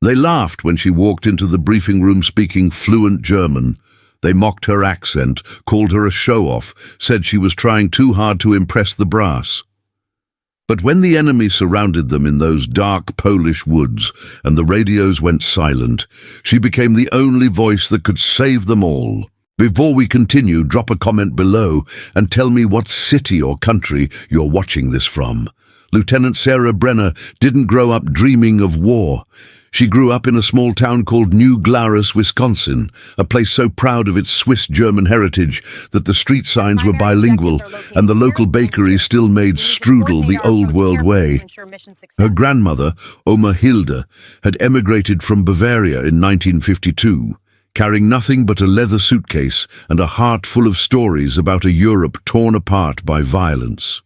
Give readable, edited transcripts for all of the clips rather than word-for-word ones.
They laughed when she walked into the briefing room speaking fluent German. They mocked her accent, called her a show-off, said she was trying too hard to impress the brass. But when the enemy surrounded them in those dark Polish woods and the radios went silent, she became the only voice that could save them all. Before we continue, drop a comment below and tell me what city or country you're watching this from. Lieutenant Sarah Brenner didn't grow up dreaming of war. She grew up in a small town called New Glarus, Wisconsin, a place so proud of its Swiss-German heritage that the street signs were bilingual and the local bakery still made strudel the old-world way. Her grandmother, Oma Hilde, had emigrated from Bavaria in 1952, carrying nothing but a leather suitcase and a heart full of stories about a Europe torn apart by violence.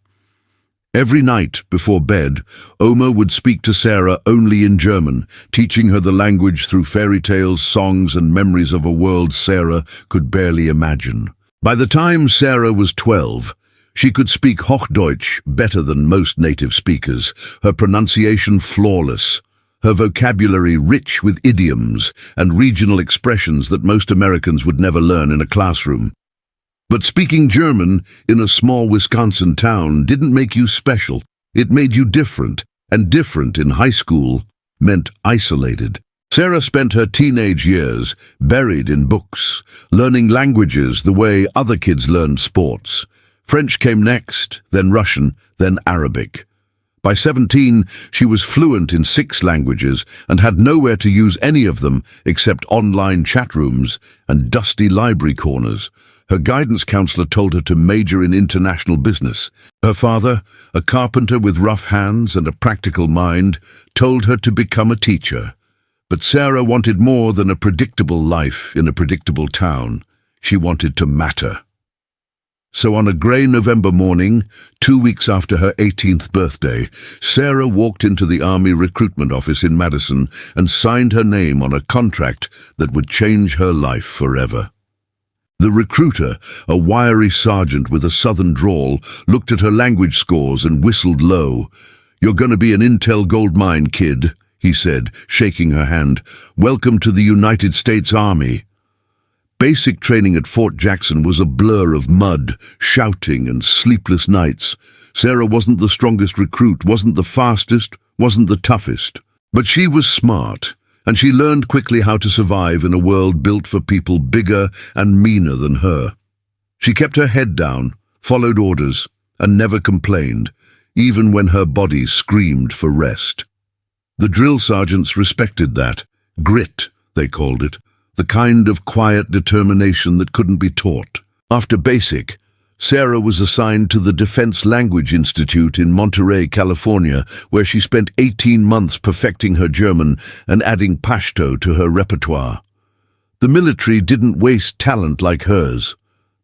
Every night before bed, Oma would speak to Sarah only in German, teaching her the language through fairy tales, songs, and memories of a world Sarah could barely imagine. By the time Sarah was 12, she could speak Hochdeutsch better than most native speakers, her pronunciation flawless, her vocabulary rich with idioms and regional expressions that most Americans would never learn in a classroom. But speaking German in a small Wisconsin town didn't make you special. It made you different, and different in high school meant isolated. Sarah spent her teenage years buried in books, learning languages the way other kids learned sports. French came next, then Russian, then Arabic. By 17, she was fluent in 6 languages and had nowhere to use any of them except online chat rooms and dusty library corners. Her guidance counselor told her to major in international business. Her father, a carpenter with rough hands and a practical mind, told her to become a teacher. But Sarah wanted more than a predictable life in a predictable town. She wanted to matter. So on a grey November morning, 2 weeks after her 18th birthday, Sarah walked into the Army recruitment office in Madison and signed her name on a contract that would change her life forever. The recruiter, a wiry sergeant with a southern drawl, looked at her language scores and whistled low. "You're going to be an intel gold mine, kid," he said, shaking her hand. "Welcome to the United States Army." Basic training at Fort Jackson was a blur of mud, shouting, and sleepless nights. Sarah wasn't the strongest recruit, wasn't the fastest, wasn't the toughest. But she was smart, and she learned quickly how to survive in a world built for people bigger and meaner than her. She kept her head down, followed orders, and never complained, even when her body screamed for rest. The drill sergeants respected that. Grit, they called it. The kind of quiet determination that couldn't be taught. After basic, Sarah was assigned to the Defense Language Institute in Monterey, California, where she spent 18 months perfecting her German and adding Pashto to her repertoire. The military didn't waste talent like hers.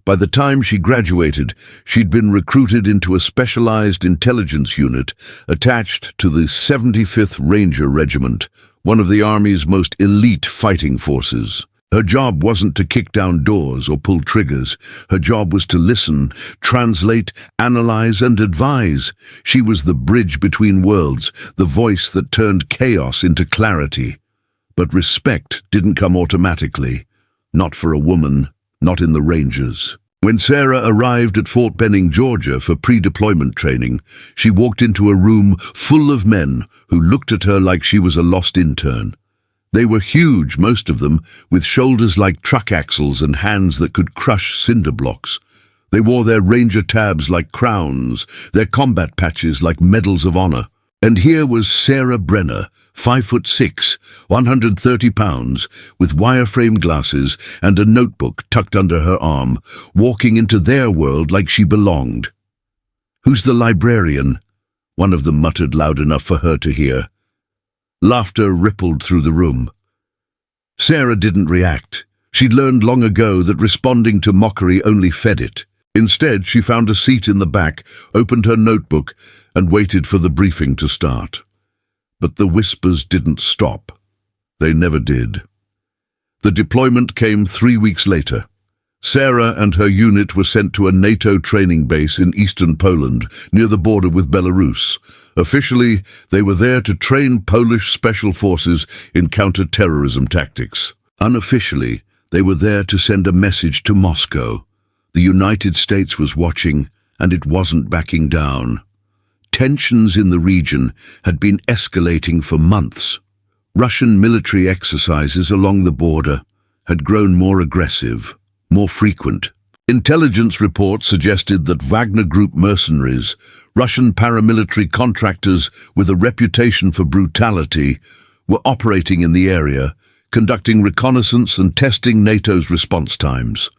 By the time she graduated, she'd been recruited into a specialized intelligence unit attached to the 75th Ranger Regiment, one of the Army's most elite fighting forces. Her job wasn't to kick down doors or pull triggers. Her job was to listen, translate, analyze, and advise. She was the bridge between worlds, the voice that turned chaos into clarity. But respect didn't come automatically. Not for a woman, not in the Rangers. When Sarah arrived at Fort Benning, Georgia for pre-deployment training, she walked into a room full of men who looked at her like she was a lost intern. They were huge, most of them, with shoulders like truck axles and hands that could crush cinder blocks. They wore their Ranger tabs like crowns, their combat patches like medals of honor. And here was Sarah Brenner, 5'6", 130 pounds, with wireframe glasses and a notebook tucked under her arm, walking into their world like she belonged. "Who's the librarian?" one of them muttered loud enough for her to hear. Laughter rippled through the room. Sarah didn't react. She'd learned long ago that responding to mockery only fed it. Instead, she found a seat in the back, opened her notebook, and waited for the briefing to start. But the whispers didn't stop. They never did. The deployment came 3 weeks later. Sarah and her unit were sent to a NATO training base in eastern Poland, near the border with Belarus. Officially, they were there to train Polish special forces in counter-terrorism tactics. Unofficially, they were there to send a message to Moscow. The United States was watching, and it wasn't backing down. Tensions in the region had been escalating for months. Russian military exercises along the border had grown more aggressive, more frequent. Intelligence reports suggested that Wagner Group mercenaries, Russian paramilitary contractors with a reputation for brutality, were operating in the area, conducting reconnaissance and testing NATO's response times.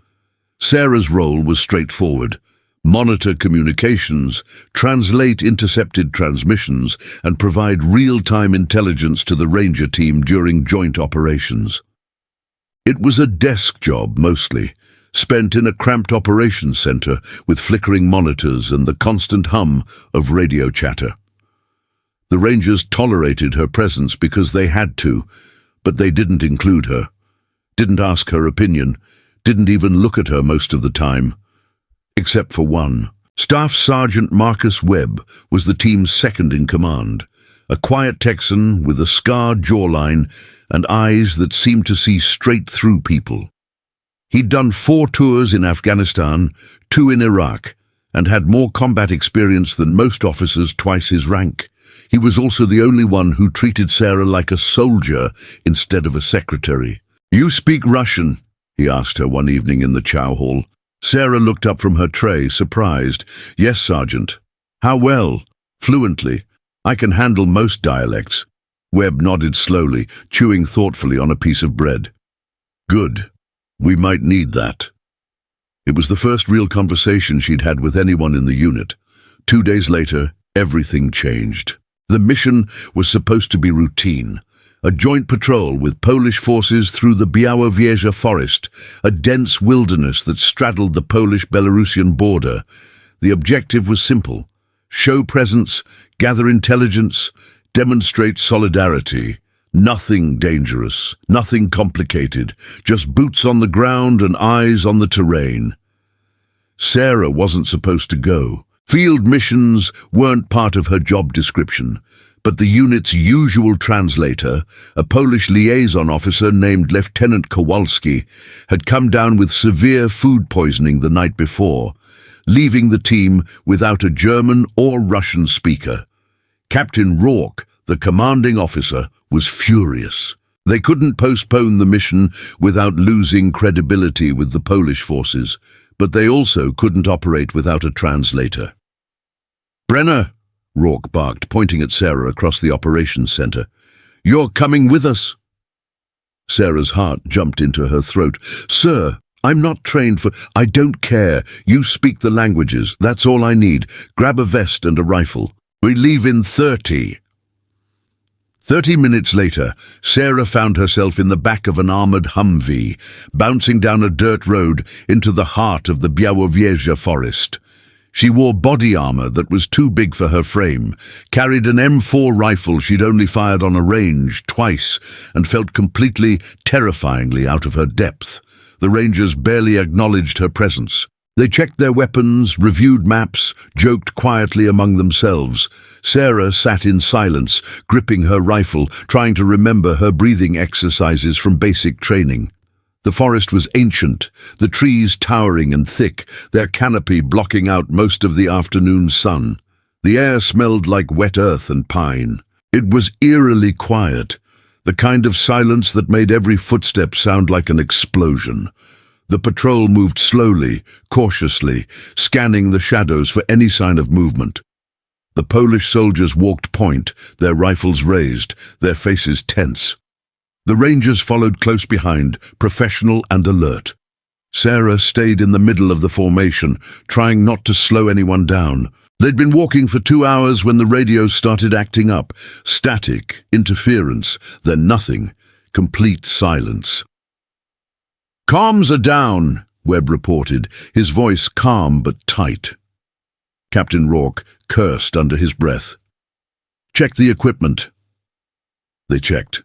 Sarah's role was straightforward: monitor communications, translate intercepted transmissions, and provide real-time intelligence to the Ranger team during joint operations. It was a desk job mostly, spent in a cramped operations center with flickering monitors and the constant hum of radio chatter. The Rangers tolerated her presence because they had to, but they didn't include her, didn't ask her opinion, didn't even look at her most of the time. Except for one. Staff Sergeant Marcus Webb was the team's second in command, a quiet Texan with a scarred jawline and eyes that seemed to see straight through people. He'd done 4 tours in Afghanistan, 2 in Iraq, and had more combat experience than most officers twice his rank. He was also the only one who treated Sarah like a soldier instead of a secretary. "You speak Russian?" he asked her one evening in the chow hall. Sarah looked up from her tray, surprised. "Yes, Sergeant." "How well?" "Fluently. I can handle most dialects." Webb nodded slowly, chewing thoughtfully on a piece of bread. "Good. We might need that." It was the first real conversation she'd had with anyone in the unit. 2 days later, everything changed. The mission was supposed to be routine. A joint patrol with Polish forces through the Białowieża forest, a dense wilderness that straddled the Polish-Belarusian border. The objective was simple: show presence, gather intelligence, demonstrate solidarity. Nothing dangerous, nothing complicated, just boots on the ground and eyes on the terrain. Sarah wasn't supposed to go. Field missions weren't part of her job description, but the unit's usual translator, a Polish liaison officer named Lieutenant Kowalski, had come down with severe food poisoning the night before, leaving the team without a German or Russian speaker. Captain Rourke, the commanding officer, was furious. They couldn't postpone the mission without losing credibility with the Polish forces, but they also couldn't operate without a translator. "Brenner," Rourke barked, pointing at Sarah across the operations center. "You're coming with us." Sarah's heart jumped into her throat. "Sir, I'm not trained for—" "I don't care. You speak the languages. That's all I need. Grab a vest and a rifle. We leave in 30. 30 minutes later, Sarah found herself in the back of an armored Humvee, bouncing down a dirt road into the heart of the Białowieża forest. She wore body armor that was too big for her frame, carried an M4 rifle she'd only fired on a range twice, and felt completely, terrifyingly out of her depth. The Rangers barely acknowledged her presence. They checked their weapons, reviewed maps, joked quietly among themselves. Sarah sat in silence, gripping her rifle, trying to remember her breathing exercises from basic training. The forest was ancient, the trees towering and thick, their canopy blocking out most of the afternoon sun. The air smelled like wet earth and pine. It was eerily quiet, the kind of silence that made every footstep sound like an explosion. The patrol moved slowly, cautiously, scanning the shadows for any sign of movement. The Polish soldiers walked point, their rifles raised, their faces tense. The Rangers followed close behind, professional and alert. Sarah stayed in the middle of the formation, trying not to slow anyone down. They'd been walking for 2 hours when the radios started acting up. Static, interference, then nothing. Complete silence. "Comms are down," Webb reported, his voice calm but tight. Captain Rourke cursed under his breath. "Check the equipment." They checked.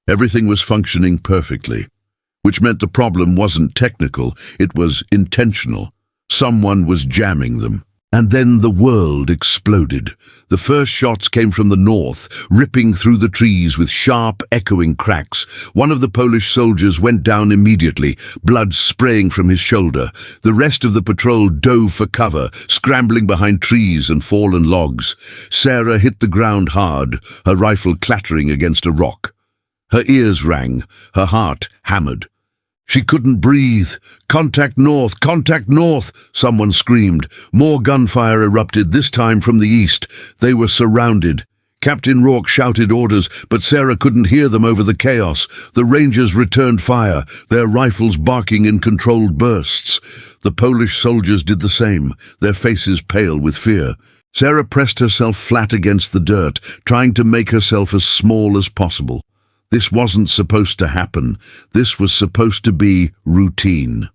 Everything was functioning perfectly. which meant the problem wasn't technical, it was intentional. Someone was jamming them. And then the world exploded. The first shots came from the north, ripping through the trees with sharp, echoing cracks. One of the Polish soldiers went down immediately, blood spraying from his shoulder. The rest of the patrol dove for cover, scrambling behind trees and fallen logs. Sarah hit the ground hard, her rifle clattering against a rock. Her ears rang, her heart hammered. She couldn't breathe. "Contact north! Contact north!" someone screamed. More gunfire erupted, this time from the east. They were surrounded. Captain Rourke shouted orders, but Sarah couldn't hear them over the chaos. The Rangers returned fire, their rifles barking in controlled bursts. The Polish soldiers did the same, their faces pale with fear. Sarah pressed herself flat against the dirt, trying to make herself as small as possible. This wasn't supposed to happen. This was supposed to be routine.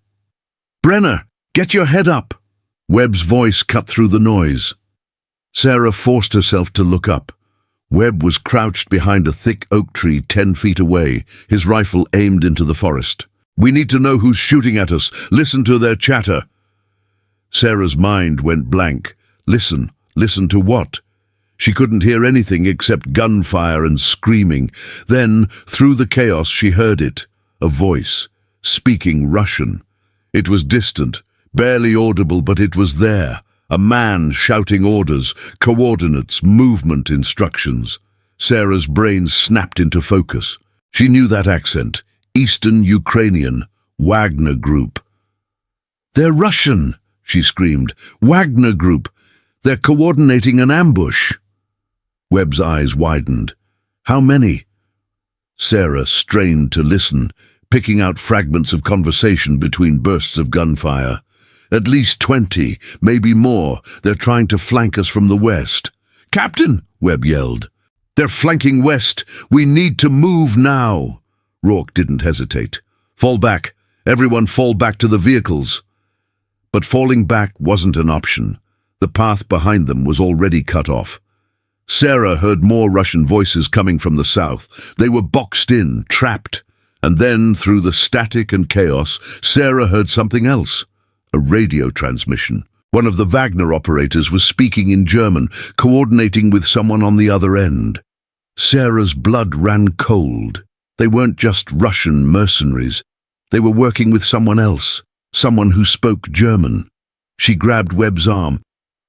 "Brenner, get your head up!" Webb's voice cut through the noise. Sarah forced herself to look up. Webb was crouched behind a thick oak tree 10 feet away, his rifle aimed into the forest. "We need to know who's shooting at us. Listen to their chatter." Sarah's mind went blank. Listen to what? She couldn't hear anything except gunfire and screaming. Then, through the chaos, she heard it. A voice, speaking Russian. It was distant, barely audible, but it was there. A man shouting orders, coordinates, movement instructions. Sarah's brain snapped into focus. She knew that accent. Eastern Ukrainian. Wagner Group. "They're Russian!" she screamed. "Wagner Group! They're coordinating an ambush!" Webb's eyes widened. "How many?" Sarah strained to listen, picking out fragments of conversation between bursts of gunfire. "At least 20, maybe more. They're trying to flank us from the west." "Captain!" Webb yelled. "They're flanking west. We need to move now." Rourke didn't hesitate. "Fall back. Everyone fall back to the vehicles." But falling back wasn't an option. The path behind them was already cut off. Sarah heard more Russian voices coming from the south. They were boxed in, trapped. And then, through the static and chaos, Sarah heard something else. A radio transmission. One of the Wagner operators was speaking in German, coordinating with someone on the other end. Sarah's blood ran cold. They weren't just Russian mercenaries. They were working with someone else, someone who spoke German. She grabbed Webb's arm.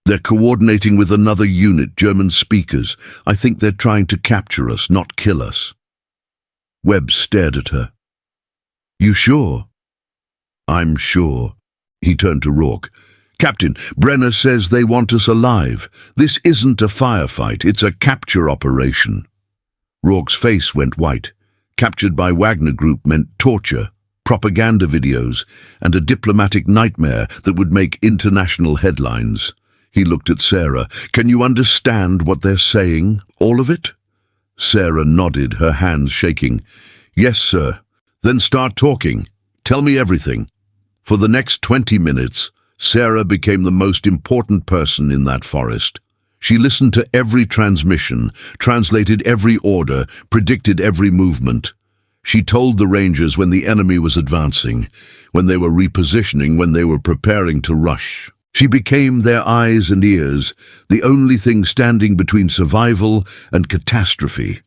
"They're coordinating with another unit, German speakers. I think they're trying to capture us, not kill us." Webb stared at her. "You sure?" "I'm sure." He turned to Rourke. "Captain, Brenner says they want us alive. This isn't a firefight, it's a capture operation." Rourke's face went white. Captured by Wagner Group meant torture, propaganda videos, and a diplomatic nightmare that would make international headlines. He looked at Sarah. "Can you understand what they're saying? All of it?" Sarah nodded, her hands shaking. "Yes, sir." "Then start talking. Tell me everything." For the next 20 minutes, Sarah became the most important person in that forest. She listened to every transmission, translated every order, predicted every movement. She told the Rangers when the enemy was advancing, when they were repositioning, when they were preparing to rush. She became their eyes and ears, the only thing standing between survival and catastrophe.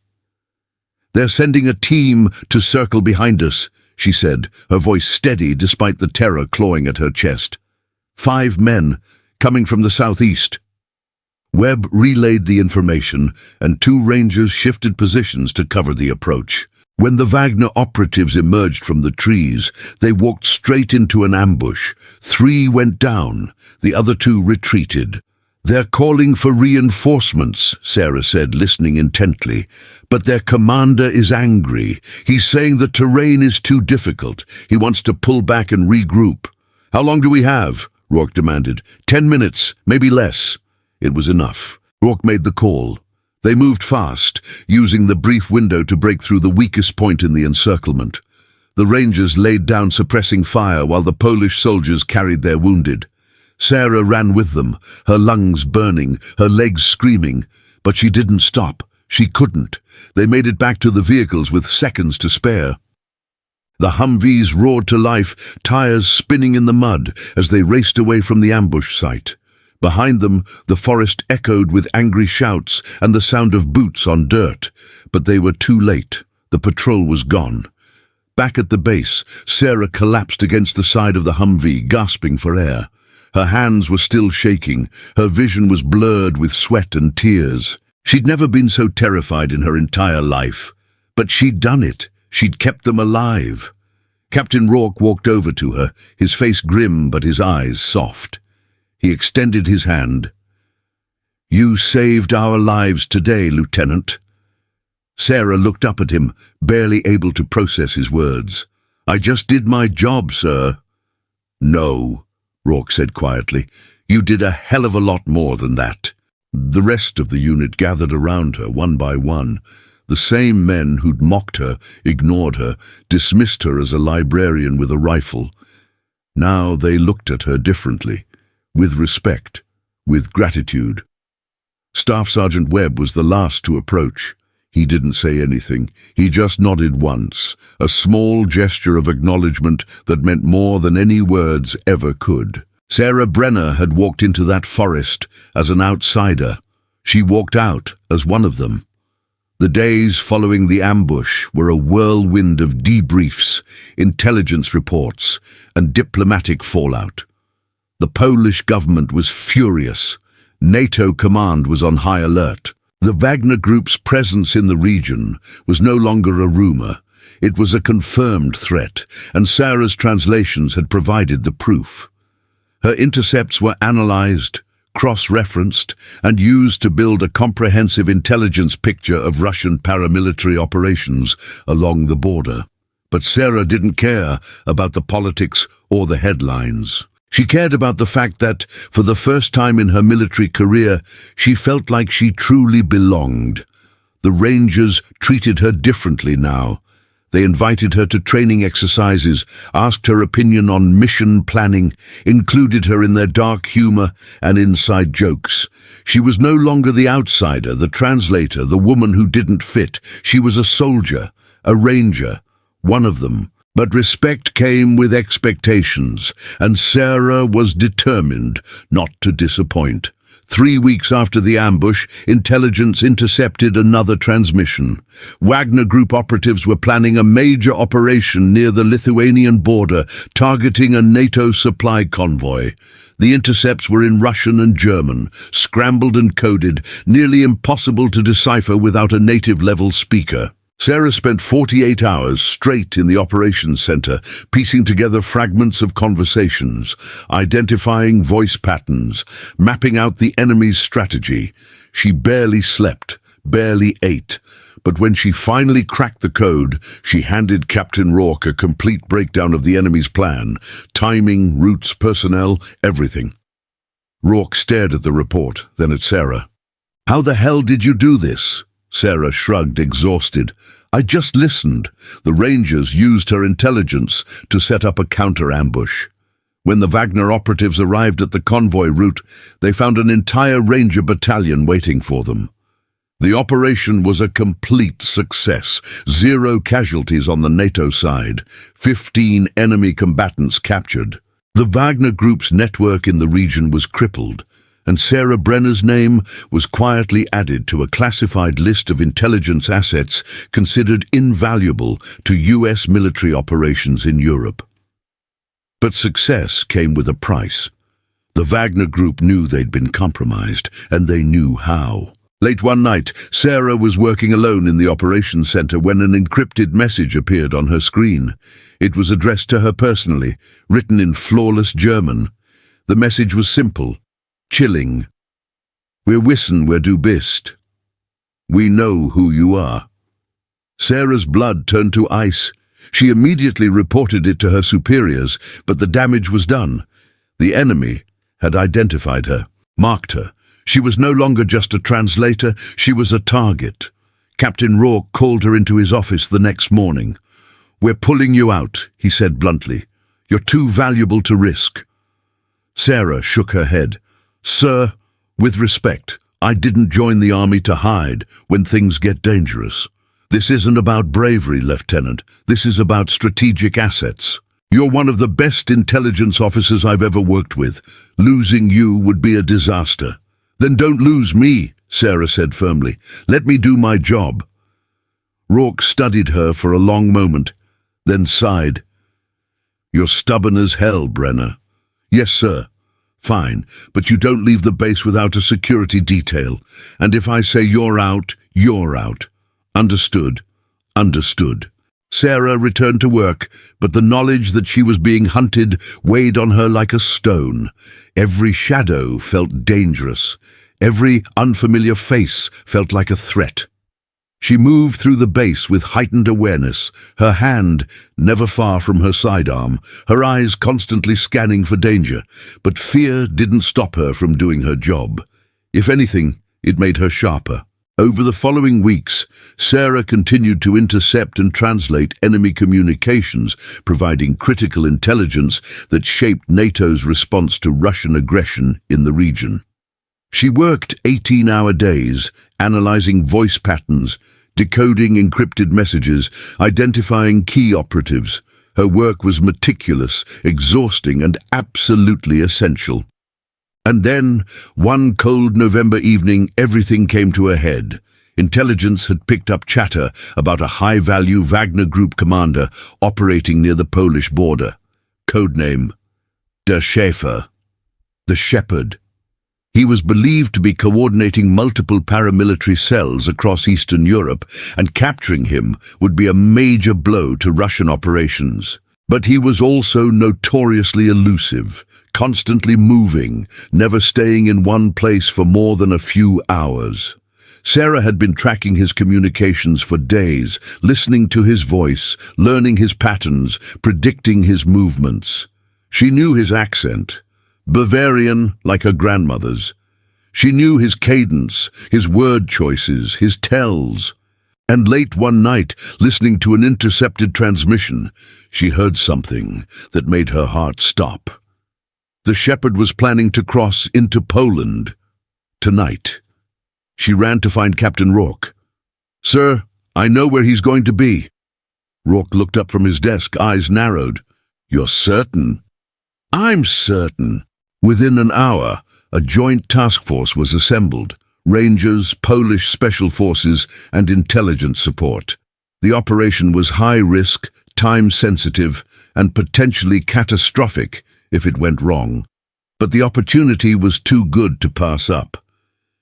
"They're sending a team to circle behind us," she said, her voice steady despite the terror clawing at her chest. 5 men, coming from the southeast." Webb relayed the information, and 2 Rangers shifted positions to cover the approach. When the Wagner operatives emerged from the trees, they walked straight into an ambush. 3 went down, the other 2 retreated. "They're calling for reinforcements," Sarah said, listening intently. "But their commander is angry. He's saying the terrain is too difficult. He wants to pull back and regroup." "How long do we have?" Rourke demanded. 10 minutes, maybe less." It was enough. Rourke made the call. They moved fast, using the brief window to break through the weakest point in the encirclement. The Rangers laid down suppressing fire while the Polish soldiers carried their wounded. Sarah ran with them, her lungs burning, her legs screaming, but she didn't stop. She couldn't. They made it back to the vehicles with seconds to spare. The Humvees roared to life, tires spinning in the mud as they raced away from the ambush site. Behind them, the forest echoed with angry shouts and the sound of boots on dirt. But they were too late. The patrol was gone. Back at the base, Sarah collapsed against the side of the Humvee, gasping for air. Her hands were still shaking. Her vision was blurred with sweat and tears. She'd never been so terrified in her entire life. But she'd done it. She'd kept them alive. Captain Rourke walked over to her, his face grim but his eyes soft. He extended his hand. "You saved our lives today, Lieutenant." Sarah looked up at him, barely able to process his words. "I just did my job, sir." "No," Rourke said quietly. "You did a hell of a lot more than that." The rest of the unit gathered around her, one by one. The same men who'd mocked her, ignored her, dismissed her as a librarian with a rifle. Now they looked at her differently, with respect, with gratitude. Staff Sergeant Webb was the last to approach. He didn't say anything. He just nodded once, a small gesture of acknowledgement that meant more than any words ever could. Sarah Brenner had walked into that forest as an outsider. She walked out as one of them. The days following the ambush were a whirlwind of debriefs, intelligence reports, and diplomatic fallout. The Polish government was furious. NATO command was on high alert. The Wagner Group's presence in the region was no longer a rumor. It was a confirmed threat, and Sarah's translations had provided the proof. Her intercepts were analyzed, cross-referenced, and used to build a comprehensive intelligence picture of Russian paramilitary operations along the border. But Sarah didn't care about the politics or the headlines. She cared about the fact that, for the first time in her military career, she felt like she truly belonged. The Rangers treated her differently now. They invited her to training exercises, asked her opinion on mission planning, included her in their dark humor and inside jokes. She was no longer the outsider, the translator, the woman who didn't fit. She was a soldier, a ranger, one of them. But respect came with expectations, and Sarah was determined not to disappoint. 3 weeks after the ambush, intelligence intercepted another transmission. Wagner Group operatives were planning a major operation near the Lithuanian border, targeting a NATO supply convoy. The intercepts were in Russian and German, scrambled and coded, nearly impossible to decipher without a native-level speaker. Sarah spent 48 hours straight in the operations center, piecing together fragments of conversations, identifying voice patterns, mapping out the enemy's strategy. She barely slept, barely ate, but when she finally cracked the code, she handed Captain Rourke a complete breakdown of the enemy's plan, timing, routes, personnel, everything. Rourke stared at the report, then at Sarah. "How the hell did you do this?" Sarah shrugged, exhausted. "I just listened. The Rangers used her intelligence to set up a counter-ambush. When the Wagner operatives arrived at the convoy route, they found an entire Ranger battalion waiting for them. The operation was a complete success. 0 casualties on the NATO side, 15 enemy combatants captured. The Wagner Group's network in the region was crippled, and Sarah Brenner's name was quietly added to a classified list of intelligence assets considered invaluable to U.S. military operations in Europe. But success came with a price. The Wagner Group knew they'd been compromised, and they knew how. Late one night, Sarah was working alone in the operations center when an encrypted message appeared on her screen. It was addressed to her personally, written in flawless German. The message was simple, chilling. "Wir wissen, wer du bist." "We know who you are." Sarah's blood turned to ice. She immediately reported it to her superiors, but the damage was done. The enemy had identified her, marked her. She was no longer just a translator, she was a target. Captain Rourke called her into his office the next morning. "We're pulling you out," he said bluntly. "You're too valuable to risk." Sarah shook her head. "Sir, with respect, I didn't join the army to hide when things get dangerous. This isn't about bravery, Lieutenant. This is about strategic assets. You're one of the best intelligence officers I've ever worked with. Losing you would be a disaster. Then don't lose me, Sarah said firmly. Let me do my job. Rourke studied her for a long moment, then sighed. You're stubborn as hell, Brenner. Yes, sir. Fine, but you don't leave the base without a security detail. And if I say you're out, you're out. Understood. Understood. Sarah returned to work, but the knowledge that she was being hunted weighed on her like a stone. Every shadow felt dangerous. Every unfamiliar face felt like a threat. She moved through the base with heightened awareness, her hand never far from her sidearm, her eyes constantly scanning for danger, but fear didn't stop her from doing her job. If anything, it made her sharper. Over the following weeks, Sarah continued to intercept and translate enemy communications, providing critical intelligence that shaped NATO's response to Russian aggression in the region. She worked 18-hour days, analyzing voice patterns, decoding encrypted messages, identifying key operatives. Her work was meticulous, exhausting, and absolutely essential. And then, one cold November evening, everything came to a head. Intelligence had picked up chatter about a high-value Wagner Group commander operating near the Polish border. Codename Der Schäfer, the Shepherd. He was believed to be coordinating multiple paramilitary cells across Eastern Europe, and capturing him would be a major blow to Russian operations. But he was also notoriously elusive, constantly moving, never staying in one place for more than a few hours. Sarah had been tracking his communications for days, listening to his voice, learning his patterns, predicting his movements. She knew his accent, Bavarian like her grandmother's. She knew his cadence, his word choices, his tells. And late one night, listening to an intercepted transmission, she heard something that made her heart stop. The shepherd was planning to cross into Poland tonight. She ran to find Captain Rourke. "Sir, I know where he's going to be." Rourke looked up from his desk, eyes narrowed. "You're certain?" "I'm certain." Within an hour, a joint task force was assembled. Rangers, Polish special forces, and intelligence support. The operation was high-risk, time-sensitive, and potentially catastrophic if it went wrong. But the opportunity was too good to pass up.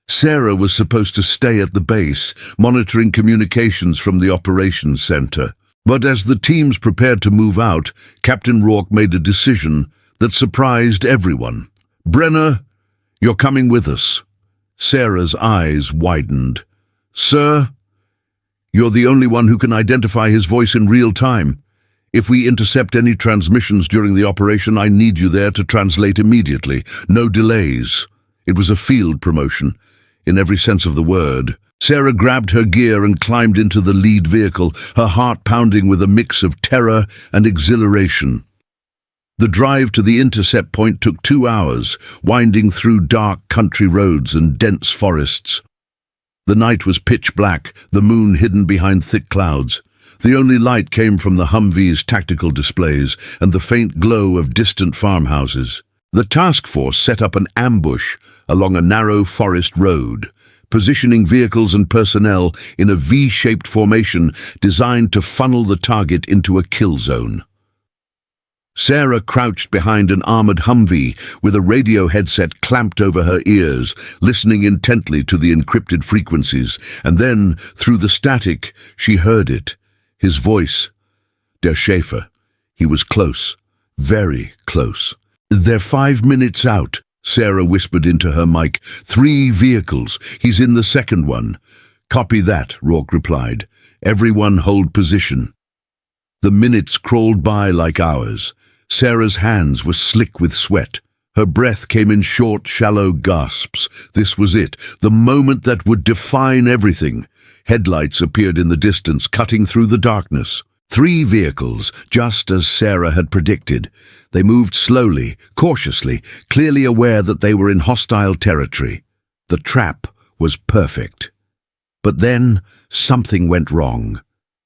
Sarah was supposed to stay at the base, monitoring communications from the operations center. But as the teams prepared to move out, Captain Rourke made a decision that surprised everyone. "Brenner, you're coming with us." Sarah's eyes widened. "Sir, you're the only one who can identify his voice in real time. If we intercept any transmissions during the operation, I need you there to translate immediately. No delays." It was a field promotion, in every sense of the word. Sarah grabbed her gear and climbed into the lead vehicle, her heart pounding with a mix of terror and exhilaration. The drive to the intercept point took 2 hours, winding through dark country roads and dense forests. The night was pitch black, the moon hidden behind thick clouds. The only light came from the Humvee's tactical displays and the faint glow of distant farmhouses. The task force set up an ambush along a narrow forest road, positioning vehicles and personnel in a V-shaped formation designed to funnel the target into a kill zone. Sarah crouched behind an armored Humvee with a radio headset clamped over her ears, listening intently to the encrypted frequencies, and then, through the static, she heard it. His voice. Der Schäfer. He was close. Very close. "They're 5 minutes out," Sarah whispered into her mic. "3 vehicles. He's in the second one." "Copy that," Rourke replied. "Everyone hold position." The minutes crawled by like hours. Sarah's hands were slick with sweat. Her breath came in short, shallow gasps. This was it, the moment that would define everything. Headlights appeared in the distance, cutting through the darkness. 3 vehicles, just as Sarah had predicted. They moved slowly, cautiously, clearly aware that they were in hostile territory. The trap was perfect. But then, something went wrong.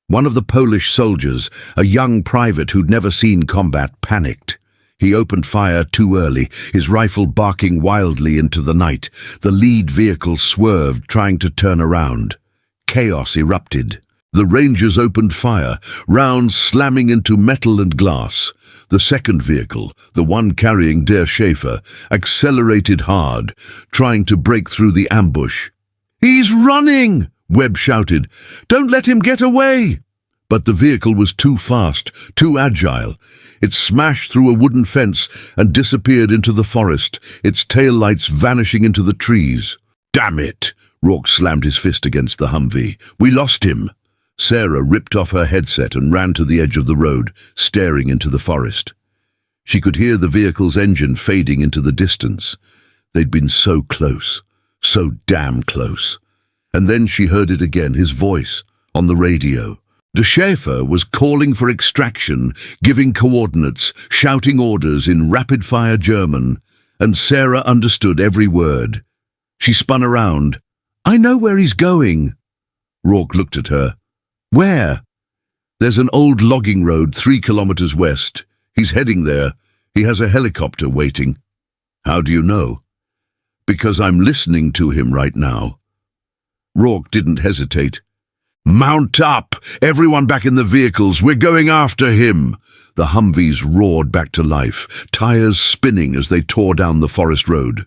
One of the Polish soldiers, a young private who'd never seen combat, panicked. He opened fire too early, his rifle barking wildly into the night. The lead vehicle swerved, trying to turn around. Chaos erupted. The Rangers opened fire, rounds slamming into metal and glass. The second vehicle, the one carrying Der Schäfer, accelerated hard, trying to break through the ambush. "He's running!" Webb shouted. "Don't let him get away!" But the vehicle was too fast, too agile. It smashed through a wooden fence and disappeared into the forest, its taillights vanishing into the trees. "Damn it!" Rourke slammed his fist against the Humvee. "We lost him." Sarah ripped off her headset and ran to the edge of the road, staring into the forest. She could hear the vehicle's engine fading into the distance. They'd been so close, so damn close. And then she heard it again, his voice, on the radio. Der Schäfer was calling for extraction, giving coordinates, shouting orders in rapid-fire German, and Sarah understood every word. She spun around. "I know where he's going." Rourke looked at her. "Where?" "There's an old logging road 3 kilometers west. He's heading there. He has a helicopter waiting." "How do you know?" "Because I'm listening to him right now." Rourke didn't hesitate. "Mount up! Everyone back in the vehicles! We're going after him!" The Humvees roared back to life, tires spinning as they tore down the forest road.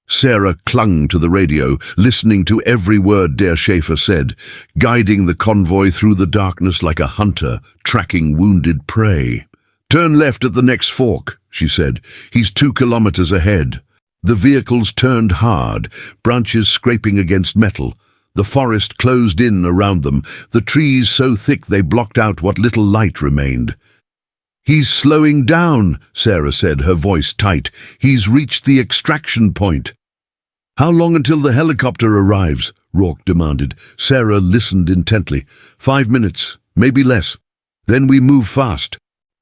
Sarah clung to the radio, listening to every word Der Schäfer said, guiding the convoy through the darkness like a hunter, tracking wounded prey. "Turn left at the next fork," she said. "He's 2 kilometers ahead." The vehicles turned hard, branches scraping against metal. The forest closed in around them, the trees so thick they blocked out what little light remained. "He's slowing down," Sarah said, her voice tight. "He's reached the extraction point." "How long until the helicopter arrives?" Rourke demanded. Sarah listened intently. 5 minutes, maybe less. Then we move fast."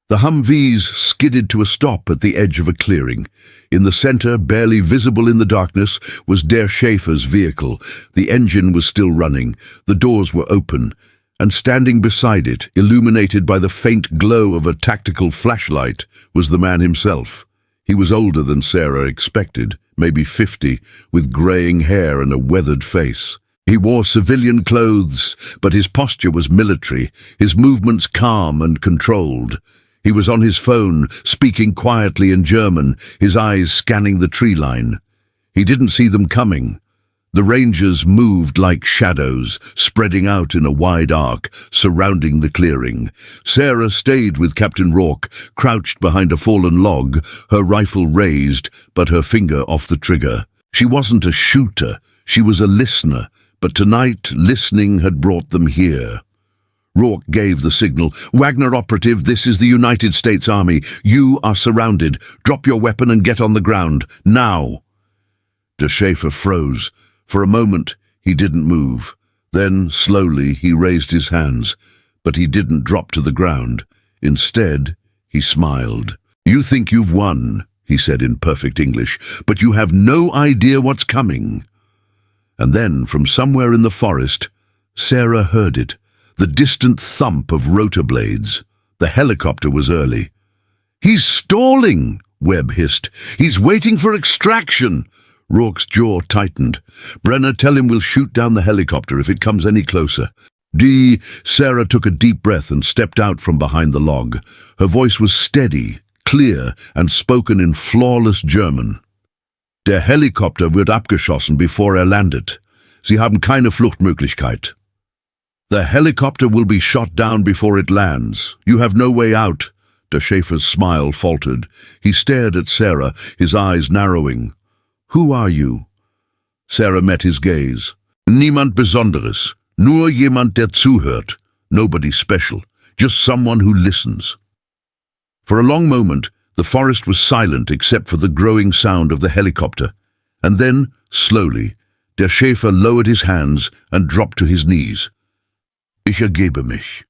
The Humvees skidded to a stop at the edge of a clearing. In the center, barely visible in the darkness, was Der Schäfer's vehicle. The engine was still running. The doors were open. And standing beside it, illuminated by the faint glow of a tactical flashlight, was the man himself. He was older than Sarah expected, maybe 50, with graying hair and a weathered face. He wore civilian clothes, but his posture was military, his movements calm and controlled. He was on his phone, speaking quietly in German, his eyes scanning the tree line. He didn't see them coming. The Rangers moved like shadows, spreading out in a wide arc, surrounding the clearing. Sarah stayed with Captain Rourke, crouched behind a fallen log, her rifle raised, but her finger off the trigger. She wasn't a shooter, she was a listener, but tonight listening had brought them here. Rourke gave the signal. "Wagner operative, this is the United States Army. You are surrounded. Drop your weapon and get on the ground. Now." Der Schäfer froze. For a moment, he didn't move. Then, slowly, he raised his hands. But he didn't drop to the ground. Instead, he smiled. "You think you've won," he said in perfect English, "but you have no idea what's coming." And then, from somewhere in the forest, Sarah heard it. The distant thump of rotor blades. The helicopter was early. "He's stalling," Webb hissed. "He's waiting for extraction." Rourke's jaw tightened. "Brenner, tell him we'll shoot down the helicopter if it comes any closer." Sarah took a deep breath and stepped out from behind the log. Her voice was steady, clear, and spoken in flawless German. "Der Helikopter wird abgeschossen, bevor landet. Sie haben keine Fluchtmöglichkeit." "The helicopter will be shot down before it lands. You have no way out." Der Schäfer's smile faltered. He stared at Sarah, his eyes narrowing. "Who are you?" Sarah met his gaze. "Niemand Besonderes. Nur jemand, der zuhört. Nobody special. Just someone who listens." For a long moment, the forest was silent except for the growing sound of the helicopter. And then, slowly, Der Schäfer lowered his hands and dropped to his knees. "Ich ergebe mich.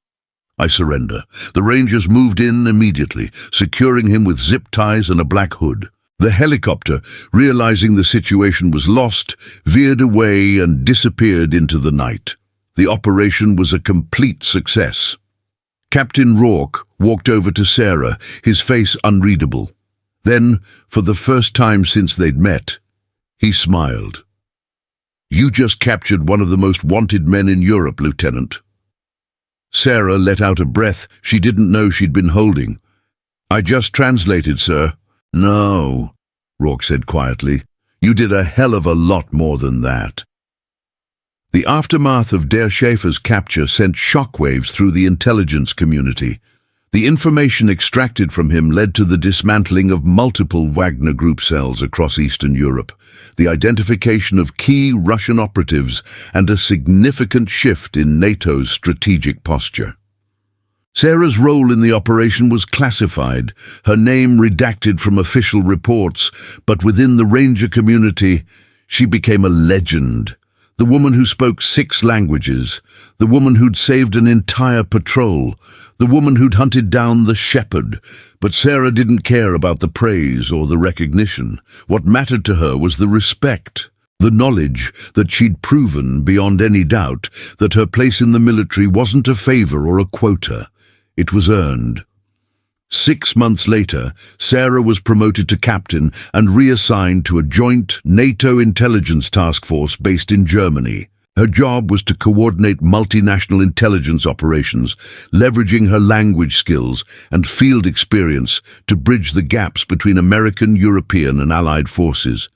I surrender." The Rangers moved in immediately, securing him with zip ties and a black hood. The helicopter, realizing the situation was lost, veered away and disappeared into the night. The operation was a complete success. Captain Rourke walked over to Sarah, his face unreadable. Then, for the first time since they'd met, he smiled. "You just captured one of the most wanted men in Europe, Lieutenant." Sarah let out a breath she didn't know she'd been holding. "I just translated, sir." "No," Rourke said quietly. "You did a hell of a lot more than that." The aftermath of Der Schäfer's capture sent shockwaves through the intelligence community. The information extracted from him led to the dismantling of multiple Wagner Group cells across Eastern Europe, the identification of key Russian operatives, and a significant shift in NATO's strategic posture. Sarah's role in the operation was classified, her name redacted from official reports, but within the Ranger community, she became a legend. The woman who spoke 6 languages, the woman who'd saved an entire patrol, the woman who'd hunted down the shepherd. But Sarah didn't care about the praise or the recognition. What mattered to her was the respect, the knowledge that she'd proven beyond any doubt that her place in the military wasn't a favor or a quota. It was earned. 6 months later, Sarah was promoted to captain and reassigned to a joint NATO intelligence task force based in Germany. Her job was to coordinate multinational intelligence operations, leveraging her language skills and field experience to bridge the gaps between American, European, and Allied forces.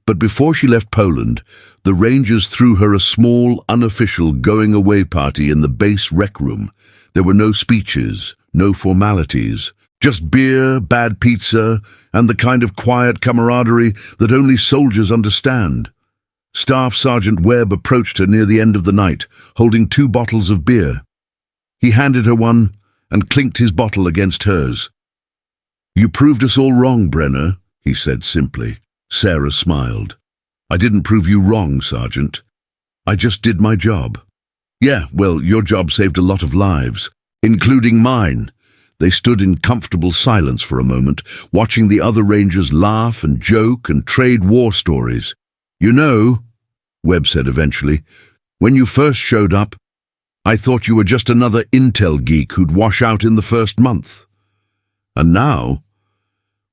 But before she left Poland, the Rangers threw her a small, unofficial going-away party in the base rec room. There were no speeches, no formalities, just beer, bad pizza, and the kind of quiet camaraderie that only soldiers understand. Staff Sergeant Webb approached her near the end of the night, holding 2 bottles of beer. He handed her one and clinked his bottle against hers. "You proved us all wrong, Brenner," he said simply. Sarah smiled. "I didn't prove you wrong, Sergeant. I just did my job." "Yeah, well, your job saved a lot of lives, including mine." They stood in comfortable silence for a moment, watching the other Rangers laugh and joke and trade war stories. "You know," Webb said eventually, "when you first showed up, I thought you were just another intel geek who'd wash out in the first month. And now,"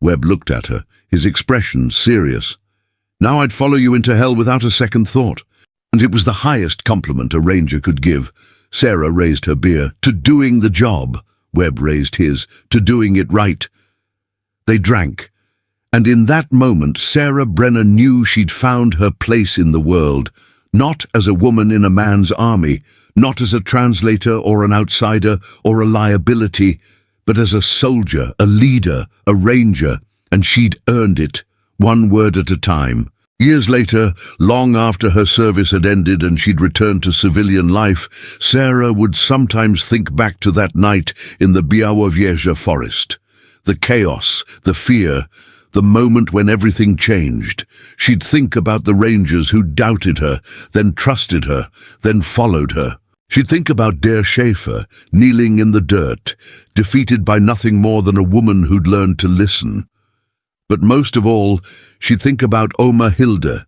Webb looked at her, his expression serious, "now I'd follow you into hell without a second thought." And it was the highest compliment a Ranger could give. Sarah raised her beer. "To doing the job." Webb raised his. "To doing it right." They drank. And in that moment, Sarah Brenner knew she'd found her place in the world, not as a woman in a man's army, not as a translator or an outsider or a liability, but as a soldier, a leader, a Ranger, and she'd earned it, one word at a time. Years later, long after her service had ended and she'd returned to civilian life, Sarah would sometimes think back to that night in the Białowieża forest. The chaos, the fear, the moment when everything changed. She'd think about the Rangers who doubted her, then trusted her, then followed her. She'd think about Der Schäfer, kneeling in the dirt, defeated by nothing more than a woman who'd learned to listen. But most of all, she'd think about Oma Hilda,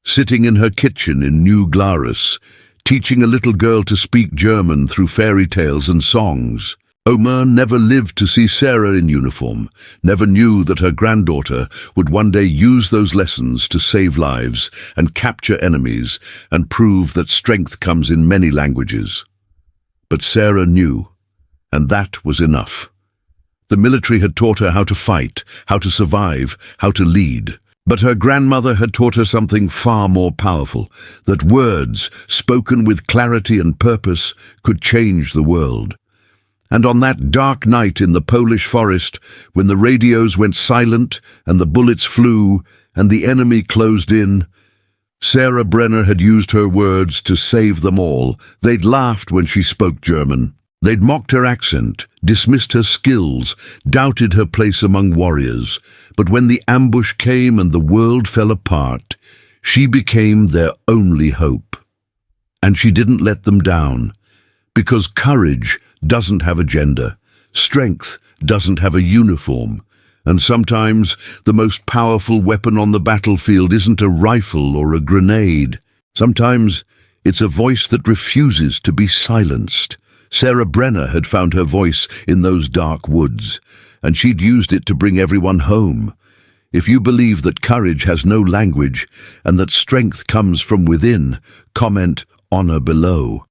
sitting in her kitchen in New Glarus, teaching a little girl to speak German through fairy tales and songs. Oma never lived to see Sarah in uniform, never knew that her granddaughter would one day use those lessons to save lives and capture enemies and prove that strength comes in many languages. But Sarah knew, and that was enough. The military had taught her how to fight, how to survive, how to lead. But her grandmother had taught her something far more powerful, that words, spoken with clarity and purpose, could change the world. And on that dark night in the Polish forest, when the radios went silent and the bullets flew and the enemy closed in, Sarah Brenner had used her words to save them all. They'd laughed when she spoke German. They'd mocked her accent, dismissed her skills, doubted her place among warriors. But when the ambush came and the world fell apart, she became their only hope. And she didn't let them down, because courage doesn't have a gender, strength doesn't have a uniform, and sometimes the most powerful weapon on the battlefield isn't a rifle or a grenade. Sometimes It's a voice that refuses to be silenced. Sarah Brenner had found her voice in those dark woods, and she'd used it to bring everyone home. If you believe that courage has no language and that strength comes from within, comment "Honor" below.